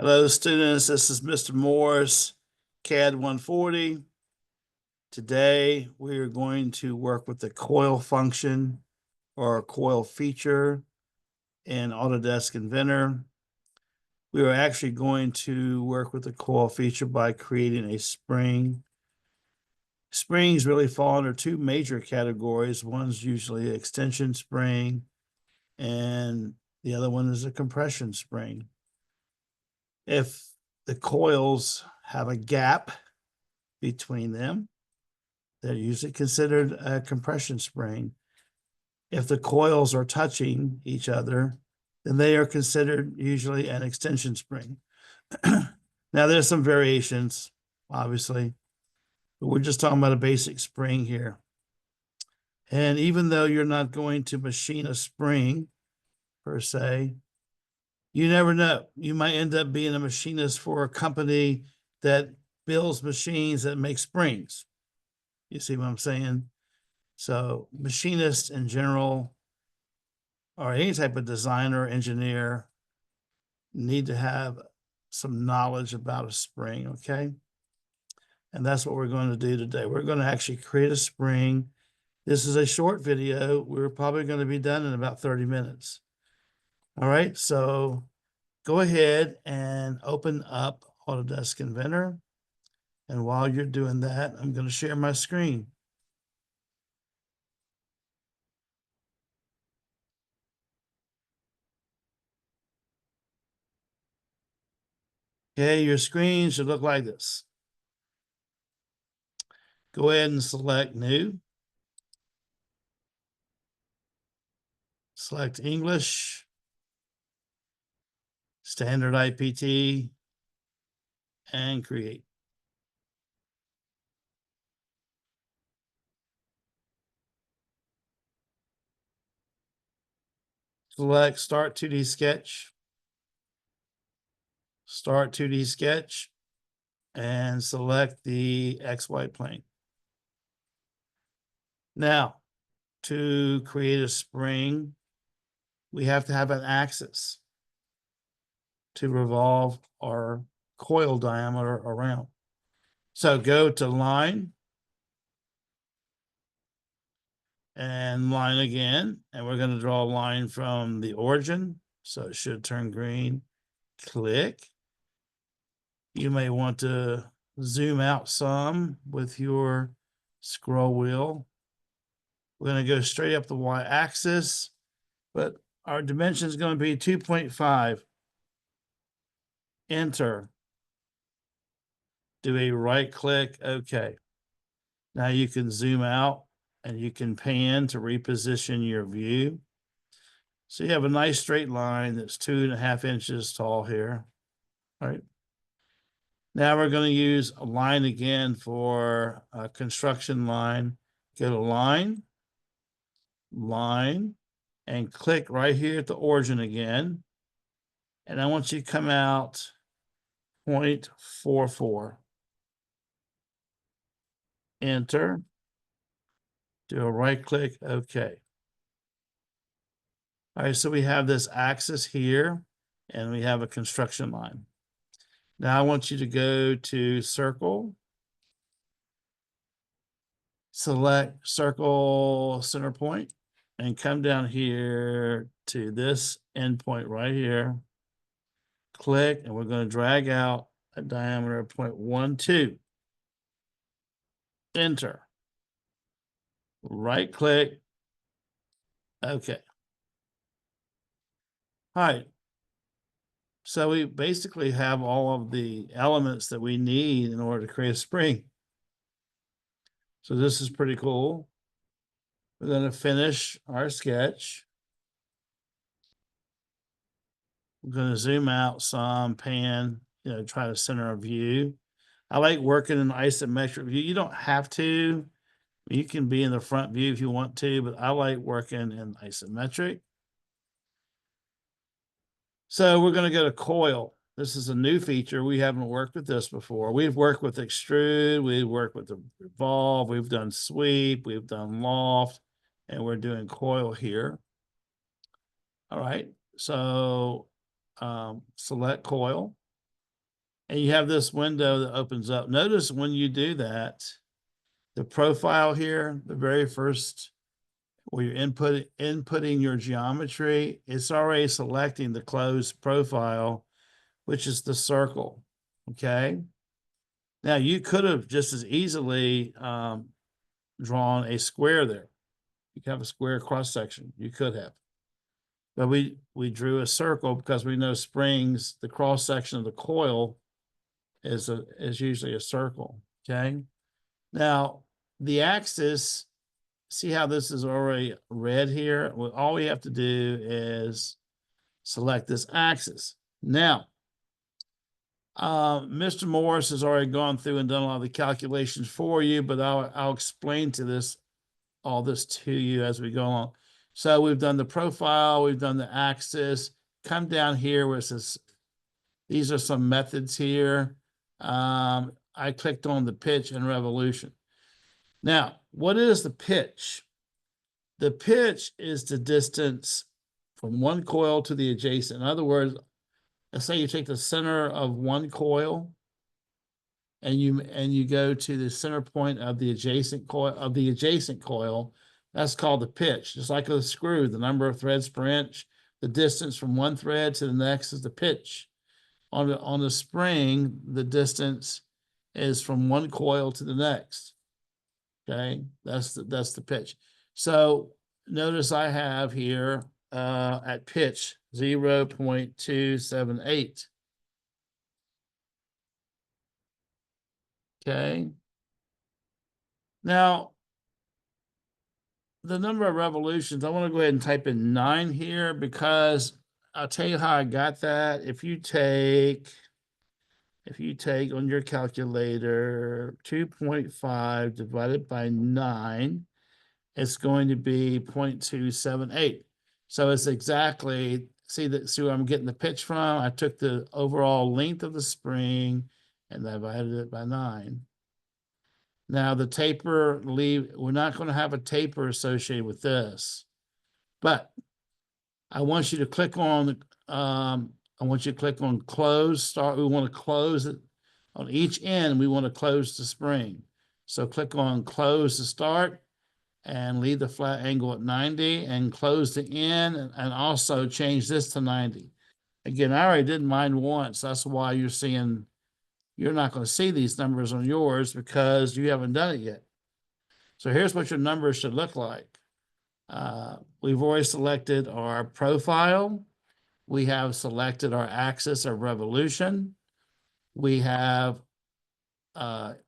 Hello, students. This is Mr. Morris, CAD 140. Today, we are going to work with the coil function or coil feature in Autodesk Inventor. We are actually going to work with the coil feature by creating a spring. Springs really fall under two major categories. One's usually an extension spring, and the other one is a compression spring. If the coils have a gap between them, they're usually considered a compression spring. If the coils are touching each other, then they are considered usually an extension spring. Now, there's some variations, obviously, but we're just talking about a basic spring here. And even though you're not going to machine a spring per se, you never know. You might end up being a machinist for a company that builds machines that make springs. You see what I'm saying? So machinists in general, or any type of designer, engineer, need to have some knowledge about a spring, okay? And that's what we're going to do today. We're going to actually create a spring. This is a short video. We're probably going to be done in about 30 minutes. All right, so go ahead and open up Autodesk Inventor. And while you're doing that, I'm going to share my screen. Okay, your screen should look like this. Go ahead and select New. Select English, Standard IPT, and Create. Select Start 2D Sketch. Start 2D Sketch, and select the XY plane. Now, to create a spring, we have to have an axis to revolve our coil diameter around. So go to Line, and Line again, and we're going to draw a line from the origin, so it should turn green. Click. You may want to zoom out some with your scroll wheel. We're going to go straight up the y-axis, but our dimension is going to be 2.5. Enter. Do a right click. Okay. Now you can zoom out and you can pan to reposition your view. So you have a nice straight line that's 2.5 inches tall here. All right. Now we're going to use a line again for a construction line. Go to Line, Line, and click right here at the origin again. And I want you to come out 0.44. Enter. Do a right click. Okay. All right, so we have this axis here, and we have a construction line. Now I want you to go to Circle. Select Circle Center Point, and come down here to this endpoint right here. Click, and we're going to drag out a diameter of 0.12. Enter. Right click. Okay. All right. So we basically have all of the elements that we need in order to create a spring. So this is pretty cool. We're going to finish our sketch. We're going to zoom out some, pan, try to center our view. I like working in isometric view. You don't have to. You can be in the front view if you want to, but I like working in isometric. So we're going to go to coil. This is a new feature. We haven't worked with this before. We've worked with extrude. We've worked with the revolve. We've done sweep. We've done loft. And we're doing coil here. All right. So select coil. and you have this window that opens up. Notice when you do that, the profile here, the very first, where you're inputting your geometry, it's already selecting the closed profile, which is the circle, okay? Now, you could have just as easily drawn a square there. You could have a square cross section. You could have. But we drew a circle because we know springs, the cross section of the coil is usually a circle, okay? Now, the axis, see how this is already red here? Well, all we have to do is select this axis. Now, Mr. Morris has already gone through and done a lot of the calculations for you, but I'll explain all this to you as we go along. So we've done the profile, we've done the axis. Come down here where it says, these are some methods here. I clicked on the pitch and revolution. Now, what is the pitch? The pitch is the distance from one coil to the adjacent. In other words, let's say you take the center of one coil and you go to the center point of the adjacent coil. That's called the pitch. Just like a screw, the number of threads per inch, the distance from one thread to the next is the pitch. On the spring, the distance is from one coil to the next. Okay, that's the pitch. So notice I have here at pitch 0.278. Okay. Now, the number of revolutions, I want to go ahead and type in 9 here because I'll tell you how I got that. If you take on your calculator 2.5 divided by 9, it's going to be 0.278. So it's exactly, see where I'm getting the pitch from? I took the overall length of the spring and divided it by 9. Now the taper we're not going to have a taper associated with this, but I want you to click on close, start. We want to close it on each end. We want to close the spring. So click on close to start and leave the flat angle at 90 and close the end and also change this to 90. Again, I already did mine once. That's why you're not going to see these numbers on yours because you haven't done it yet. So here's what your numbers should look like. We've already selected our profile. We have selected our axis of revolution. We have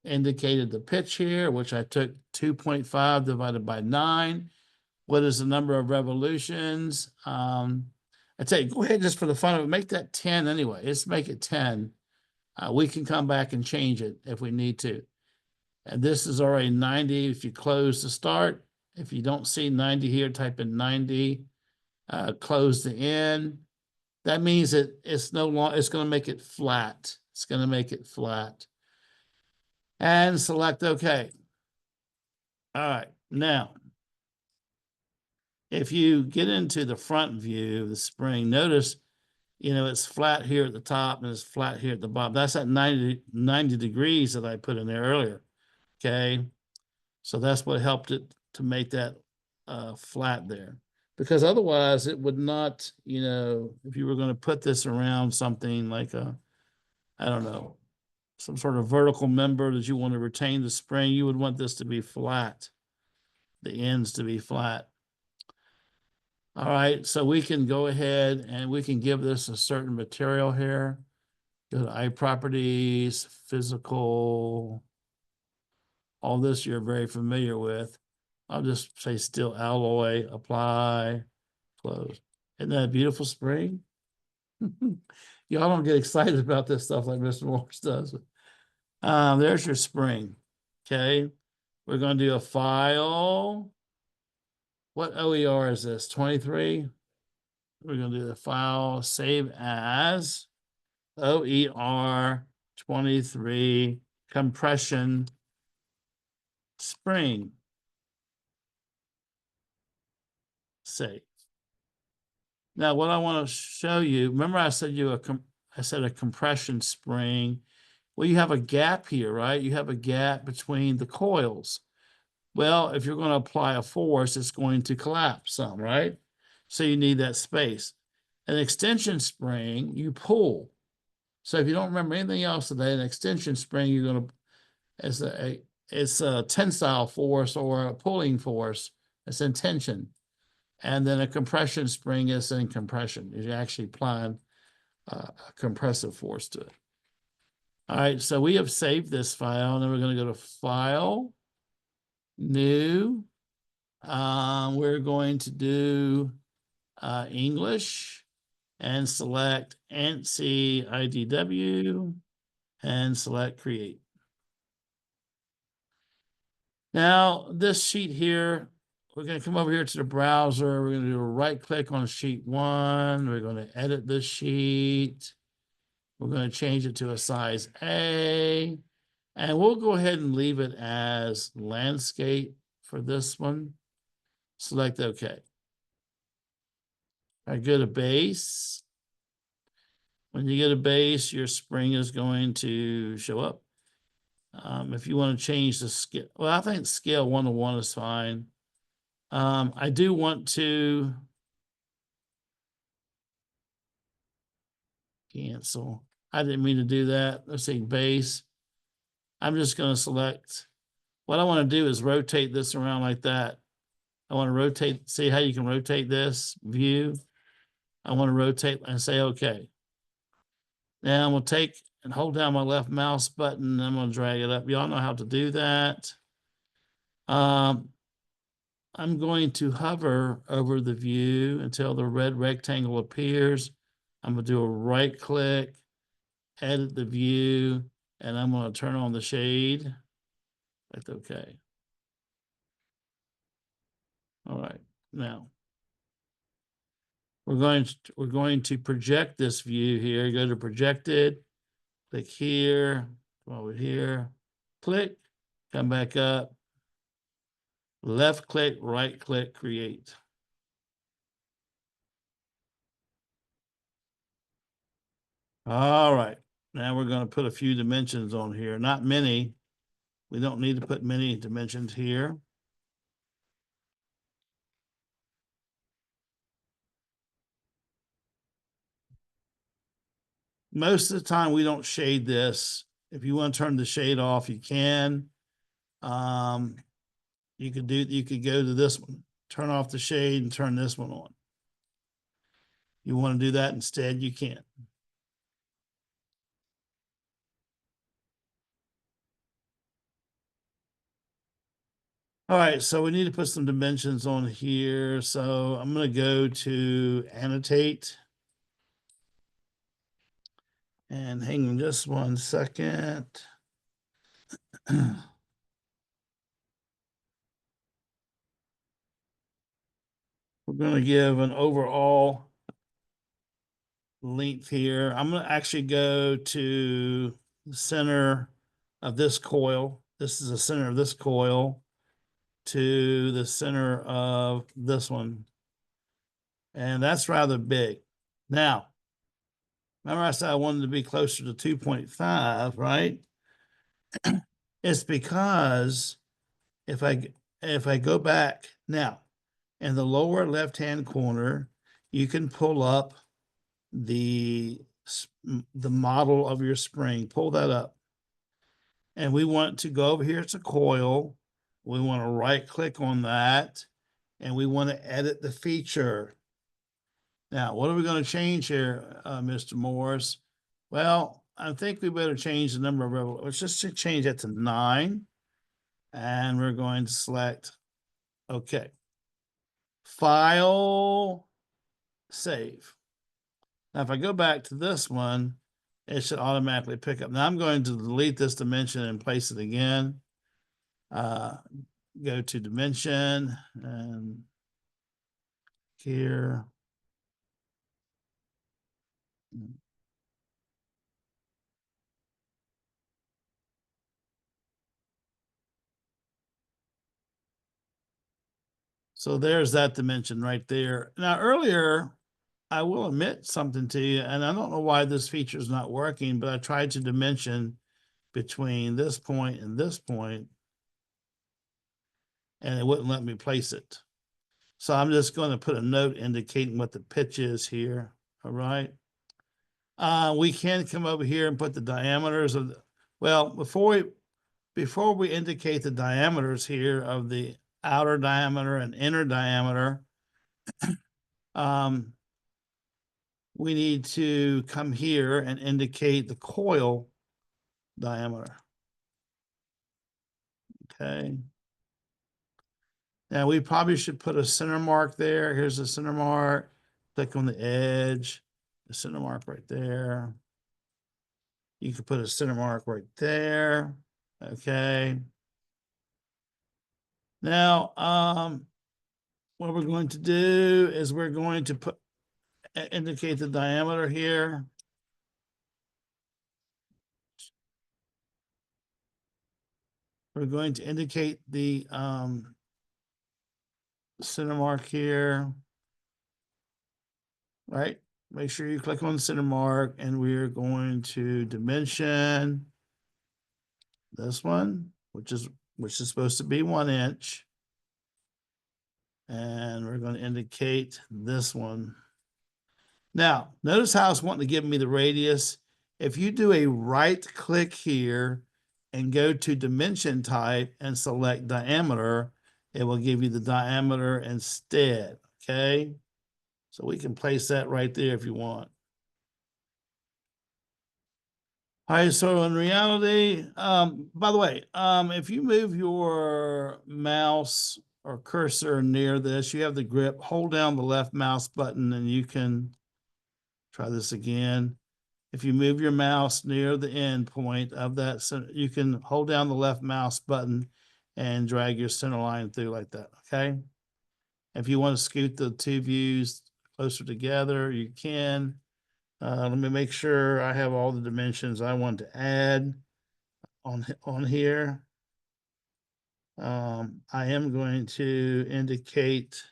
indicated the pitch here, which I took 2.5 divided by 9. What is the number of revolutions? I tell you, go ahead just for the fun of it, make that 10 anyway. Let's make it 10. We can come back and change it if we need to. And this is already 90 if you close the start. If you don't see 90 here, type in 90, close the end. That means it's no longer, it's going to make it flat. It's going to make it flat. And select OK. All right, now, if you get into the front view of the spring, notice, it's flat here at the top and it's flat here at the bottom. That's at 90 degrees that I put in there earlier, okay? So that's what helped it to make that flat there. Because otherwise it would not, if you were going to put this around something like I don't know, some sort of vertical member that you want to retain the spring, you would want this to be flat, the ends to be flat. All right, so we can go ahead and we can give this a certain material here. Go to iProperties, physical, all this you're very familiar with. I'll just say steel alloy, apply, close. Isn't that a beautiful spring? Y'all don't get excited about this stuff like Mr. Morris does. There's your spring, okay? We're going to do a file. What OER is this, 23? We're going to do the file, save as, OER 23, compression, spring. Save. Now, what I want to show you, remember I said a compression spring. Well, you have a gap here, right? You have a gap between the coils. Well, if you're going to apply a force, it's going to collapse some, right? So you need that space. An extension spring, you pull. So if you don't remember anything else today, an extension spring, you're going to, it's a tensile force or a pulling force. It's in tension. And then a compression spring is in compression. You're actually applying a compressive force to it. All right, so we have saved this file, and then we're going to go to File, New. We're going to do English and select ANSI IDW and select Create. Now, this sheet here, we're going to come over here to the browser. We're going to do a right click on sheet 1. We're going to edit this sheet. We're going to change it to a size A. And we'll go ahead and leave it as landscape for this one. Select OK. I go to base. When you get a base, your spring is going to show up. If you want to change the scale, well, I think scale 1:1 is fine. I do want to cancel. I didn't mean to do that. Let's see, base. I'm just going to select. What I want to do is rotate this around like that. I want to rotate, see how you can rotate this view. I want to rotate and say OK. Now I'm going to take and hold down my left mouse button, and I'm going to drag it up. Y'all know how to do that. I'm going to hover over the view until the red rectangle appears. I'm going to do a right click, edit the view, and I'm going to turn on the shade. That's OK. All right, now we're going to project this view here. Go to projected, click here, come over here, click, come back up, left click, right click, create. All right, now we're going to put a few dimensions on here. Not many. We don't need to put many dimensions here. Most of the time we don't shade this. If you want to turn the shade off, you can. You could go to this one, turn off the shade and turn this one on. You want to do that instead, you can. All right, so we need to put some dimensions on here. So I'm going to go to annotate. And hang on just 1 second. We're going to give an overall length here. I'm going to actually go to the center of this coil. This is the center of this coil to the center of this one. And that's rather big. Now, remember I said I wanted to be closer to 2.5, right? It's because if I go back now, in the lower left-hand corner, you can pull up the model of your spring. Pull that up. And we want to go over here to coil. We want to right-click on that. And we want to edit the feature. Now, what are we going to change here, Mr. Morris? Well, I think we better change the number of revolutions. Let's just change that to 9. And we're going to select OK. File, save. Now, if I go back to this one, it should automatically pick up. Now, I'm going to delete this dimension and place it again. Go to dimension and here. So there's that dimension right there. Now, earlier, I will admit something to you, and I don't know why this feature is not working, but I tried to dimension between this point and this point, and it wouldn't let me place it. So I'm just going to put a note indicating what the pitch is here. All right. We can come over here and put the diameters of the, well, before we indicate the diameters here of the outer diameter and inner diameter, we need to come here and indicate the coil diameter. Okay. Now we probably should put a center mark there. Here's the center mark. Click on the edge, the center mark right there. You could put a center mark right there. Okay. Now, what we're going to do is we're going to indicate the diameter here. We're going to indicate the center mark here. Right? Make sure you click on the center mark, and we're going to dimension this one, which is supposed to be 1 inch. And we're going to indicate this one. Now, notice how it's wanting to give me the radius. If you do a right click here and go to dimension type and select diameter, it will give you the diameter instead. Okay. So we can place that right there if you want. All right, so in reality, by the way, if you move your mouse or cursor near this, you have the grip, hold down the left mouse button and you can try this again. If you move your mouse near the end point of that, you can hold down the left mouse button and drag your center line through like that, okay? If you want to scoot the two views closer together, you can. Let me make sure I have all the dimensions I want to add on here. I am going to indicate,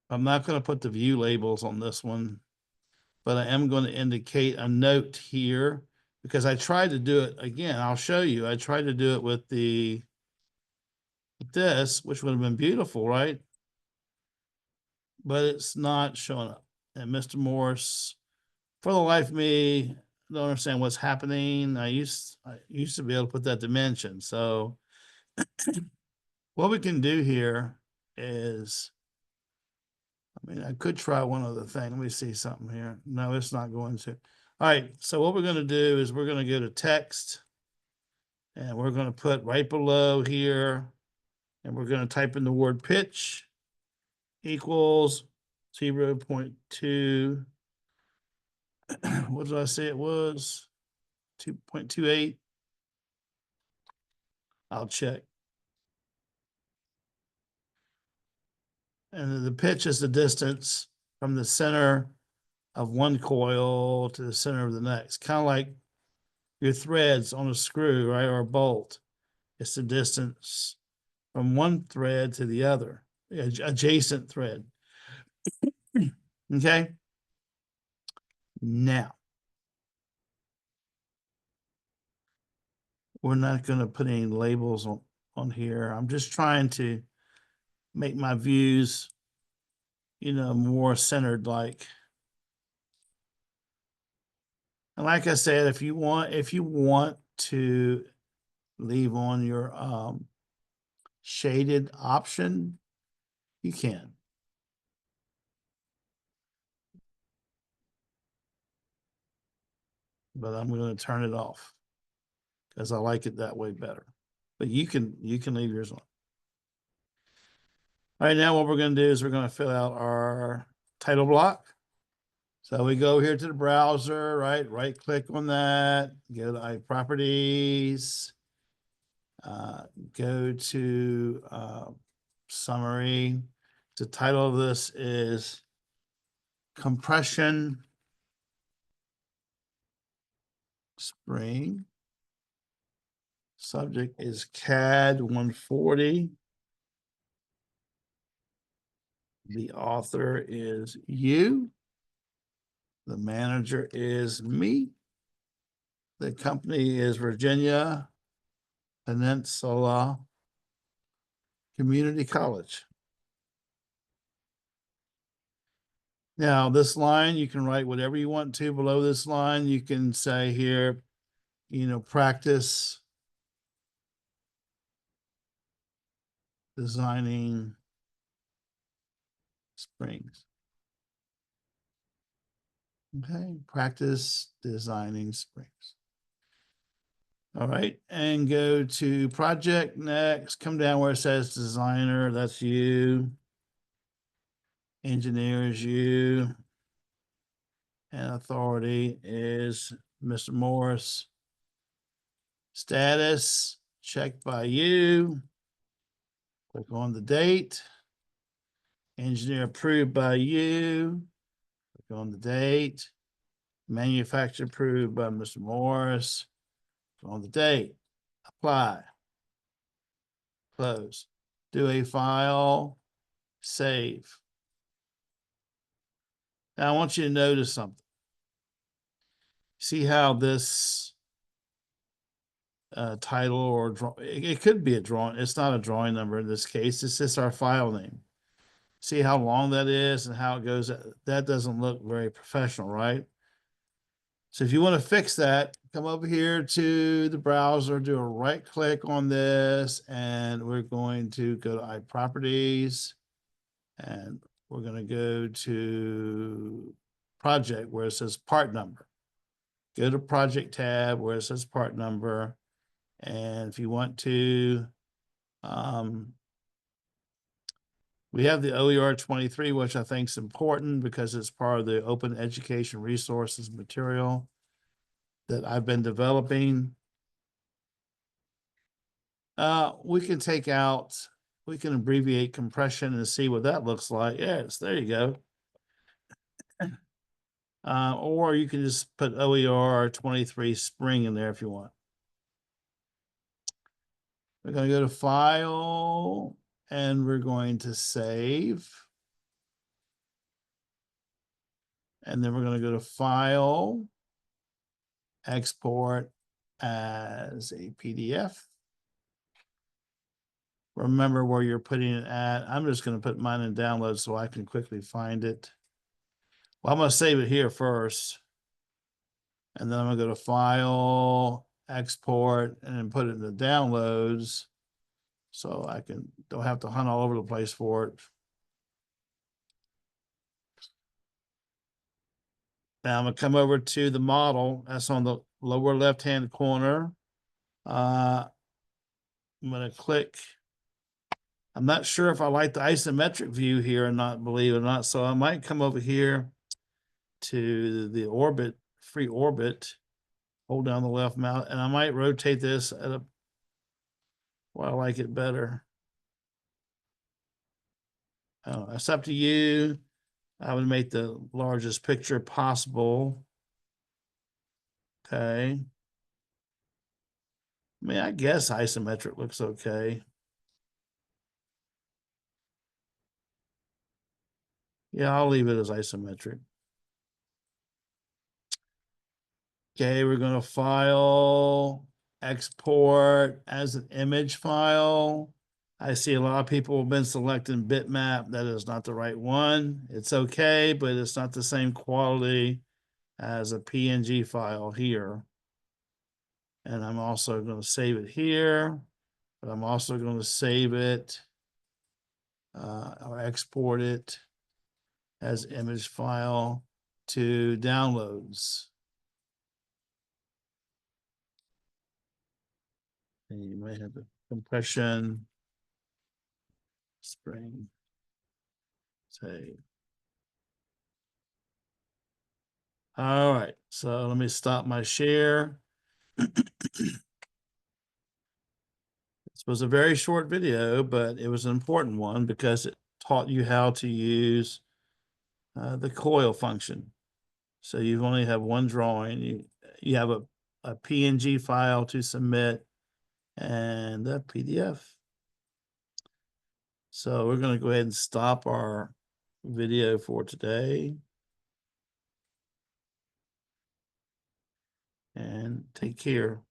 I'm not going to put the view labels on this one, but I am going to indicate a note here because I tried to do it again. I'll show you. I tried to do it with this, which would have been beautiful, right? But it's not showing up. And Mr. Morse, for the life of me, don't understand what's happening. I used to be able to put that dimension. So what we can do here is, I mean, I could try one other thing. Let me see something here. No, it's not going to. All right. So what we're going to do is we're going to go to text and we're going to put right below here and we're going to type in the word pitch equals 0.2. What did I say it was? 2.28. I'll check. And the pitch is the distance from the center of one coil to the center of the next. Kind of like your threads on a screw, right, or a bolt. It's the distance from one thread to the other, adjacent thread. Okay. Now, we're not going to put any labels on here. I'm just trying to make my views, you know, more centered like. And like I said, if you want to leave on your shaded option, you can. But I'm going to turn it off because I like it that way better. But you can leave yours on. All right, now what we're going to do is we're going to fill out our title block. So we go here to the browser, right click on that, go to iProperties, go to summary. The title of this is Compression Spring. Subject is CAD 140. The author is you. The manager is me. The company is Virginia Peninsula Community College. Now, this line, you can write whatever you want to below this line. You can say here, practice designing springs. Okay, practice designing springs. All right, and go to project next. Come down where it says designer, that's you. Engineer is you. And authority is Mr. Morris. Status, checked by you. Click on the date. Engineer approved by you. Click on the date. Manufacturer approved by Mr. Morris. Click on the date. Apply. Close. Do a file. Save. Now I want you to notice something. See how this title or it could be a drawing. It's not a drawing number in this case. It's just our file name. See how long that is and how it goes. That doesn't look very professional, right? So if you want to fix that, come over here to the browser, do a right click on this, and we're going to go to iProperties, and we're going to go to project where it says part number. Go to project tab where it says part number. And if you want to, we have the OER 23, which I think is important because it's part of the open education resources material that I've been developing. We can take out, we can abbreviate compression and see what that looks like. Yes, there you go. Or you can just put OER 23 spring in there if you want. We're going to go to File, and we're going to Save. And then we're going to go to File, Export as a PDF. Remember where you're putting it at. I'm just going to put mine in download so I can quickly find it. Well, I'm going to save it here first. And then I'm going to go to File, Export, and then put it in the downloads so I don't have to hunt all over the place for it. Now I'm going to come over to the model. That's on the lower left-hand corner. I'm going to click. I'm not sure if I like the isometric view here or not, believe it or not. So I might come over here to the orbit, free orbit, hold down the left mouse, and I might rotate this at a where I like it better. It's up to you. I would make the largest picture possible. Okay. I mean, I guess isometric looks okay. Yeah, I'll leave it as isometric. Okay, we're going to file, export as an image file. I see a lot of people have been selecting bitmap. That is not the right one. It's okay, but it's not the same quality as a PNG file here. And I'm also going to save it here, but I'm also going to save it or export it as image file to downloads. And you may have the compression spring save. All right, so let me stop my share. This was a very short video, but it was an important one because it taught you how to use the coil function. So you only have one drawing. You have a PNG file to submit and a PDF. So we're going to go ahead and stop our video for today. and take care.